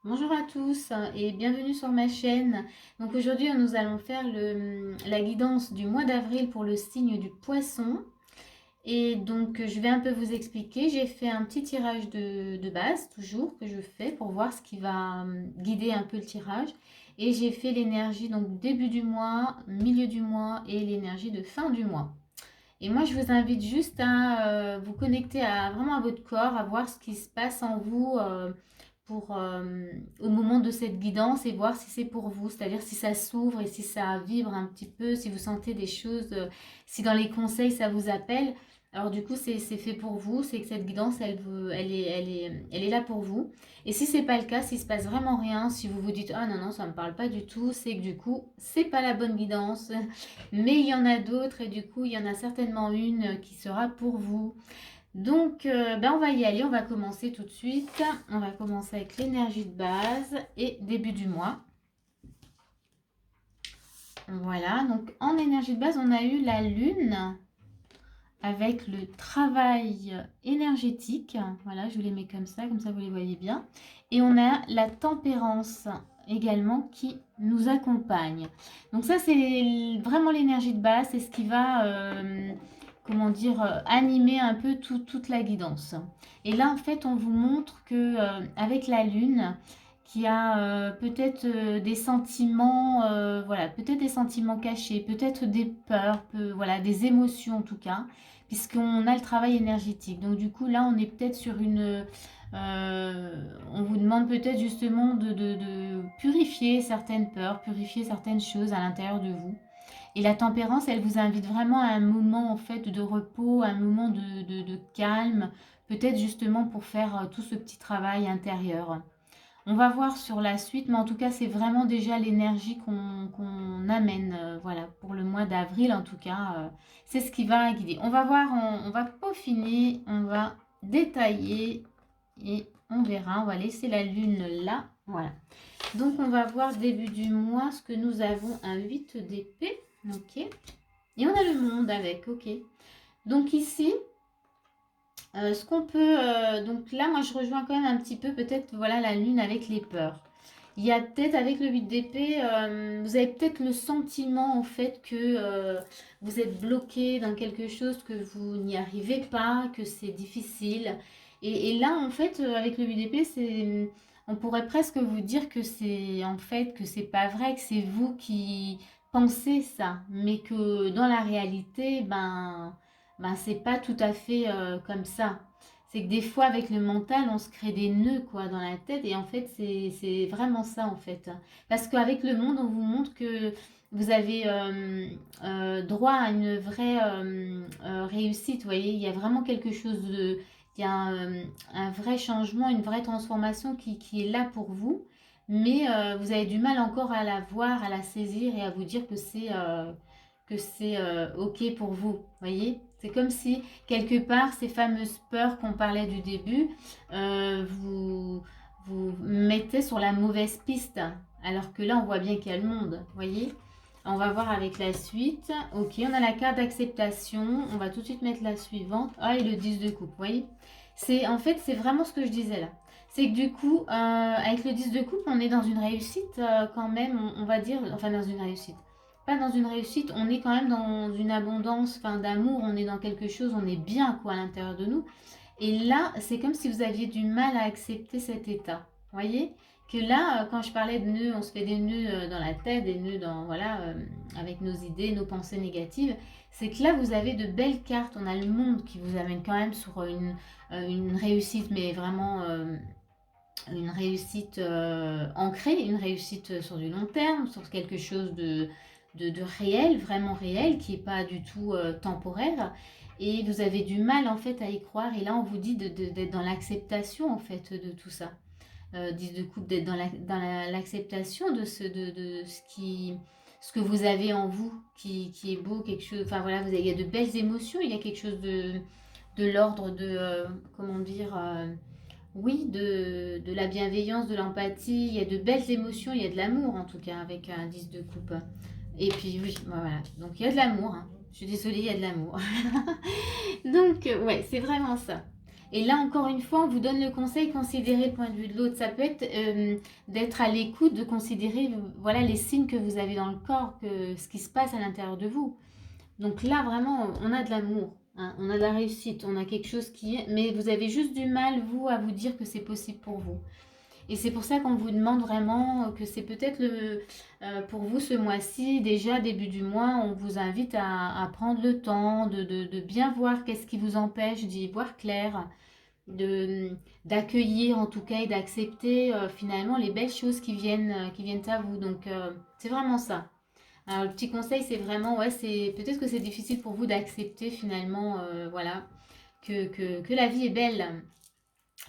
Bonjour à tous et bienvenue sur ma chaîne. Donc aujourd'hui nous allons faire la guidance du mois d'avril pour le signe du poisson. Et donc je vais un peu vous expliquer. J'ai fait un petit tirage de base toujours que je fais pour voir ce qui va guider un peu le tirage. Et j'ai fait l'énergie donc début du mois, milieu du mois et l'énergie de fin du mois. Et moi, je vous invite juste à vous connecter vraiment à votre corps, à voir ce qui se passe en vous au moment de cette guidance et voir si c'est pour vous, c'est-à-dire si ça s'ouvre et si ça vibre un petit peu, si vous sentez des choses, si dans les conseils ça vous appelle. Alors du coup, c'est fait pour vous, c'est que cette guidance, elle est là pour vous. Et si c'est pas le cas, s'il se passe vraiment rien, si vous vous dites ah non non ça me parle pas du tout, c'est que du coup c'est pas la bonne guidance. Mais il y en a d'autres et du coup il y en a certainement une qui sera pour vous. Donc on va y aller, on va commencer tout de suite. On va commencer avec l'énergie de base et début du mois. Voilà, donc en énergie de base on a eu la lune avec le travail énergétique. Voilà, je vous les mets comme ça vous les voyez bien. Et on a la tempérance également qui nous accompagne. Donc ça c'est vraiment l'énergie de base, c'est ce qui va comment dire animer un peu toute la guidance. Et là en fait on vous montre que avec la lune qui a peut-être des sentiments voilà, peut-être des sentiments cachés, peut-être des peurs, voilà, des émotions en tout cas, puisqu'on a le travail énergétique. Donc du coup là on est peut-être sur on vous demande peut-être justement de purifier certaines peurs, purifier certaines choses à l'intérieur de vous. Et la tempérance, elle vous invite vraiment à un moment en fait de repos, un moment de calme, peut-être justement pour faire tout ce petit travail intérieur. On va voir sur la suite, mais en tout cas, c'est vraiment déjà l'énergie qu'on amène, voilà, pour le mois d'avril en tout cas. C'est ce qui va guider. On va voir, on va peaufiner, on va détailler et on verra. On va laisser la lune là, voilà. Donc, on va voir début du mois ce que nous avons, un 8 d'épée, ok. Et on a le monde avec, ok. Donc ici, ce qu'on peut... donc là, moi, je rejoins quand même un petit peu peut-être, voilà, la lune avec les peurs. Il y a peut-être avec le 8 d'épée, vous avez peut-être le sentiment en fait que vous êtes bloqué dans quelque chose, que vous n'y arrivez pas, que c'est difficile. Et là, en fait, avec le 8 d'épée, on pourrait presque vous dire que c'est en fait que c'est pas vrai, que c'est vous qui pensez ça, mais que dans la réalité, c'est pas tout à fait comme ça. C'est que des fois, avec le mental, on se crée des nœuds quoi, dans la tête. Et en fait, c'est vraiment ça, en fait. Parce qu'avec le monde, on vous montre que vous avez droit à une vraie réussite. Vous voyez, il y a vraiment quelque chose de... Il y a un vrai changement, une vraie transformation qui est là pour vous. Mais vous avez du mal encore à la voir, à la saisir et à vous dire que c'est OK pour vous. Vous voyez, c'est comme si quelque part ces fameuses peurs qu'on parlait du début vous mettez sur la mauvaise piste, alors que là on voit bien qu'il y a le monde. Vous voyez, on va voir avec la suite. Ok, on a la carte d'acceptation, on va tout de suite mettre la suivante. Ah, et le 10 de coupe, vous voyez, c'est en fait c'est vraiment ce que je disais là. C'est que du coup, avec le 10 de coupe, on est dans une réussite quand même, on va dire, enfin dans une réussite. Pas dans une réussite, on est quand même dans une abondance, enfin d'amour, on est dans quelque chose, on est bien quoi à l'intérieur de nous. Et là, c'est comme si vous aviez du mal à accepter cet état. Vous voyez que là, quand je parlais de nœuds, on se fait des nœuds dans la tête, des nœuds dans, voilà, avec nos idées, nos pensées négatives. C'est que là, vous avez de belles cartes. On a le monde qui vous amène quand même sur une réussite, mais vraiment une réussite ancrée, une réussite sur du long terme, sur quelque chose de réel, vraiment réel, qui n'est pas du tout temporaire. Et vous avez du mal en fait à y croire. Et là, on vous dit d'être dans l'acceptation en fait de tout ça. 10 de coupe, d'être dans l'acceptation de ce que vous avez en vous, qui est beau, quelque chose. Enfin voilà, il y a de belles émotions, il y a quelque chose de l'ordre de, comment dire, oui, de la bienveillance, de l'empathie. Il y a de belles émotions, il y a de l'amour en tout cas avec un 10 de coupe. Et puis oui, voilà. Donc il y a de l'amour. Hein. Je suis désolée, il y a de l'amour. Donc ouais, c'est vraiment ça. Et là, encore une fois, on vous donne le conseil, considérez le point de vue de l'autre. Ça peut être d'être à l'écoute, de considérer voilà, les signes que vous avez dans le corps, ce qui se passe à l'intérieur de vous. Donc là, vraiment, on a de l'amour, hein, on a de la réussite, on a quelque chose qui est... Mais vous avez juste du mal, vous, à vous dire que c'est possible pour vous. Et c'est pour ça qu'on vous demande vraiment que c'est peut-être pour vous ce mois-ci, déjà début du mois, on vous invite à prendre le temps de bien voir qu'est-ce qui vous empêche d'y voir clair, d'accueillir en tout cas et d'accepter finalement les belles choses qui viennent à vous. Donc c'est vraiment ça. Alors le petit conseil c'est vraiment, ouais, c'est peut-être que c'est difficile pour vous d'accepter finalement, voilà, que la vie est belle.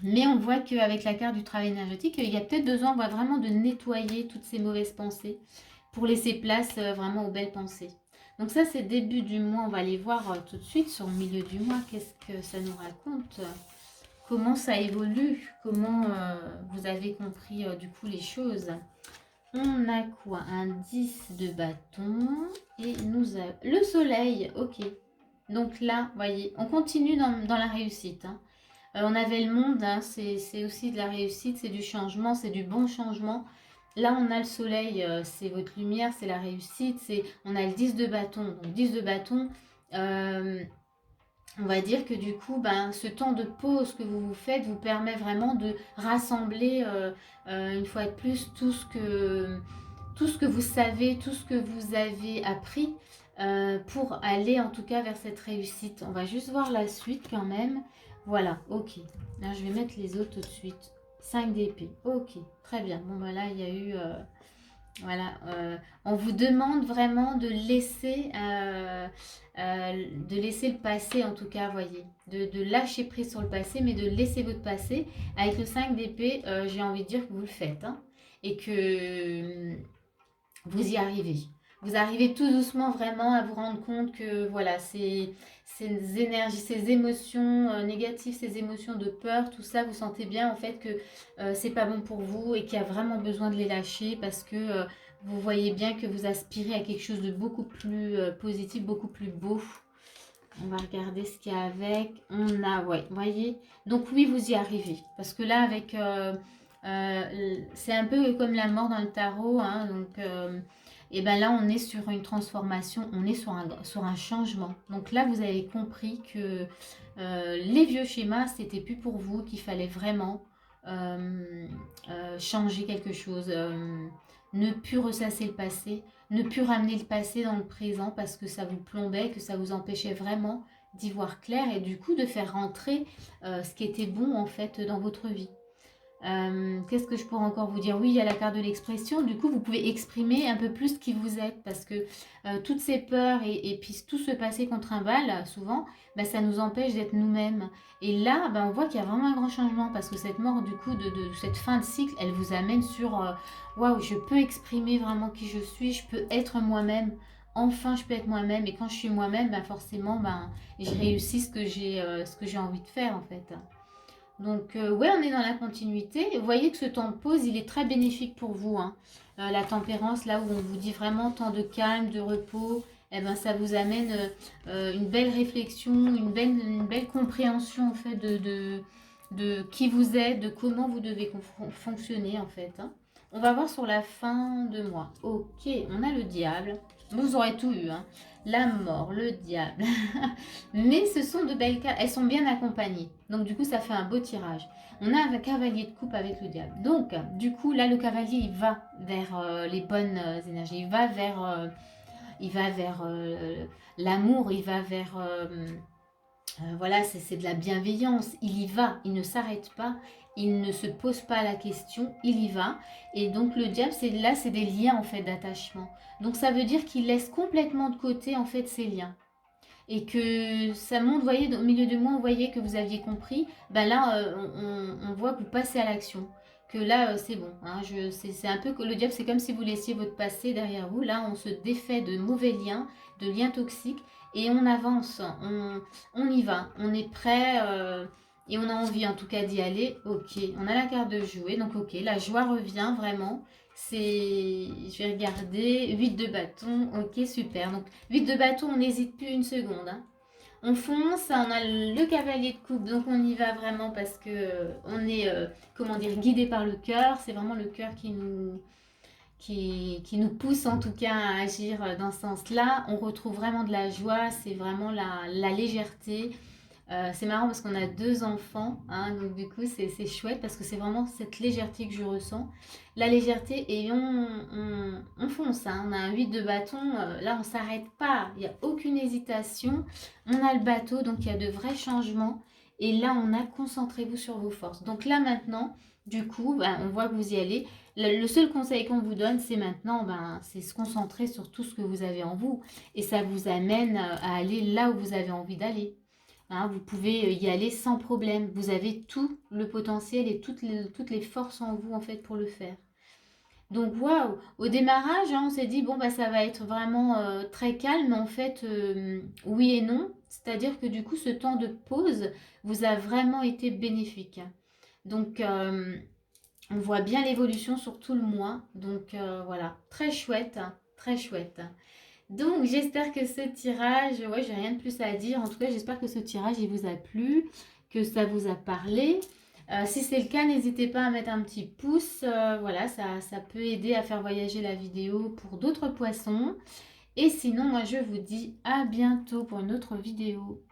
Mais on voit qu'avec la carte du travail énergétique, il y a peut-être besoin, on voit vraiment de nettoyer toutes ces mauvaises pensées pour laisser place vraiment aux belles pensées. Donc ça c'est début du mois, on va aller voir tout de suite sur le milieu du mois, qu'est-ce que ça nous raconte, comment ça évolue, comment vous avez compris du coup les choses. On a quoi? Un 10 de bâton et nous avons le soleil, ok. Donc là, voyez, on continue dans la réussite, hein. On avait le monde, hein, c'est aussi de la réussite, c'est du changement, c'est du bon changement. Là, on a le soleil, c'est votre lumière, c'est la réussite. On a le 10 de bâton. Donc 10 de bâton, on va dire que du coup, ben, ce temps de pause que vous vous faites vous permet vraiment de rassembler une fois de plus tout ce que vous savez, tout ce que vous avez appris pour aller en tout cas vers cette réussite. On va juste voir la suite quand même. Voilà, ok. Là, je vais mettre les autres tout de suite. 5 d'épée, ok, très bien. Bon, ben là, il y a eu... voilà, on vous demande vraiment de laisser le passé en tout cas, voyez, de lâcher prise sur le passé, mais de laisser votre passé. Avec le 5 d'épée, j'ai envie de dire que vous le faites, hein, et que vous y arrivez. Vous arrivez tout doucement vraiment à vous rendre compte que voilà, ces énergies, ces émotions négatives, ces émotions de peur, tout ça, vous sentez bien en fait que c'est pas bon pour vous et qu'il y a vraiment besoin de les lâcher parce que vous voyez bien que vous aspirez à quelque chose de beaucoup plus positif, beaucoup plus beau. On va regarder ce qu'il y a avec. On a, ouais, voyez. Donc oui, vous y arrivez. Parce que là, avec... c'est un peu comme la mort dans le tarot, hein, donc... et ben là, on est sur une transformation, on est sur un changement. Donc là, vous avez compris que les vieux schémas, c'était plus pour vous, qu'il fallait vraiment changer quelque chose, ne plus ressasser le passé, ne plus ramener le passé dans le présent parce que ça vous plombait, que ça vous empêchait vraiment d'y voir clair et du coup de faire rentrer ce qui était bon en fait dans votre vie. Qu'est-ce que je pourrais encore vous dire? Oui, il y a la carte de l'expression. Du coup, vous pouvez exprimer un peu plus qui vous êtes parce que toutes ces peurs et puis tout ce passé qu'on trimballe souvent, bah, ça nous empêche d'être nous-mêmes. Et là, bah, on voit qu'il y a vraiment un grand changement parce que cette mort, du coup, de cette fin de cycle, elle vous amène sur waouh, je peux exprimer vraiment qui je suis, je peux être moi-même. Enfin, je peux être moi-même. Et quand je suis moi-même, bah, forcément, bah, je réussis ce que j'ai envie de faire en fait. Donc, ouais, on est dans la continuité. Vous voyez que ce temps de pause, il est très bénéfique pour vous, hein. La tempérance, là où on vous dit vraiment temps de calme, de repos, eh ben, ça vous amène une belle réflexion, une belle compréhension en fait de qui vous êtes, de comment vous devez fonctionner en fait, hein. On va voir sur la fin de mois. Ok, on a le diable. Vous aurez tout eu, hein. La mort, le diable. Mais ce sont de belles cartes. Elles sont bien accompagnées. Donc, du coup, ça fait un beau tirage. On a un cavalier de coupe avec le diable. Donc, du coup, là, le cavalier, il va vers les bonnes énergies. Il va vers l'amour. Il va vers... voilà, c'est de la bienveillance. Il y va. Il ne s'arrête pas. Il ne se pose pas la question. Il y va. Et donc, le diable, c'est des liens, en fait, d'attachement. Donc, ça veut dire qu'il laisse complètement de côté, en fait, ces liens et que ça montre, vous voyez, au milieu de moi, on voyait que vous aviez compris, ben là, on voit que vous passez à l'action. Que là, c'est bon, hein, c'est un peu, le diable, c'est comme si vous laissiez votre passé derrière vous. Là, on se défait de mauvais liens, de liens toxiques, et on avance, on y va, on est prêt, et on a envie en tout cas d'y aller. Ok, on a la carte de jouer, donc ok, la joie revient vraiment. Je vais regarder, 8 de bâton, ok, super. Donc 8 de bâton, on n'hésite plus une seconde, hein. On fonce, on a le cavalier de coupe, donc on y va vraiment parce que on est, comment dire, guidé par le cœur. C'est vraiment le cœur qui nous pousse en tout cas à agir dans ce sens-là. On retrouve vraiment de la joie, c'est vraiment la légèreté. C'est marrant parce qu'on a deux enfants, hein, donc du coup c'est chouette parce que c'est vraiment cette légèreté que je ressens. La légèreté et on fonce, hein. On a un 8 de bâton, là on s'arrête pas, il n'y a aucune hésitation. On a le bateau, donc il y a de vrais changements. Et là on a concentrez-vous sur vos forces. Donc là maintenant, du coup, ben, on voit que vous y allez. Le seul conseil qu'on vous donne, c'est maintenant, ben, c'est se concentrer sur tout ce que vous avez en vous. Et ça vous amène à aller là où vous avez envie d'aller. Hein, vous pouvez y aller sans problème. Vous avez tout le potentiel et toutes les forces en vous en fait pour le faire. Donc waouh, au démarrage, hein, on s'est dit bon bah ça va être vraiment très calme, mais en fait oui et non. C'est-à-dire que du coup ce temps de pause vous a vraiment été bénéfique. Donc on voit bien l'évolution sur tout le mois. Donc voilà, très chouette, hein, très chouette. Donc j'espère que ce tirage, ouais, j'ai rien de plus à dire. En tout cas, j'espère que ce tirage il vous a plu, que ça vous a parlé. Si c'est le cas, n'hésitez pas à mettre un petit pouce. Voilà, ça peut aider à faire voyager la vidéo pour d'autres poissons. Et sinon, moi je vous dis à bientôt pour une autre vidéo.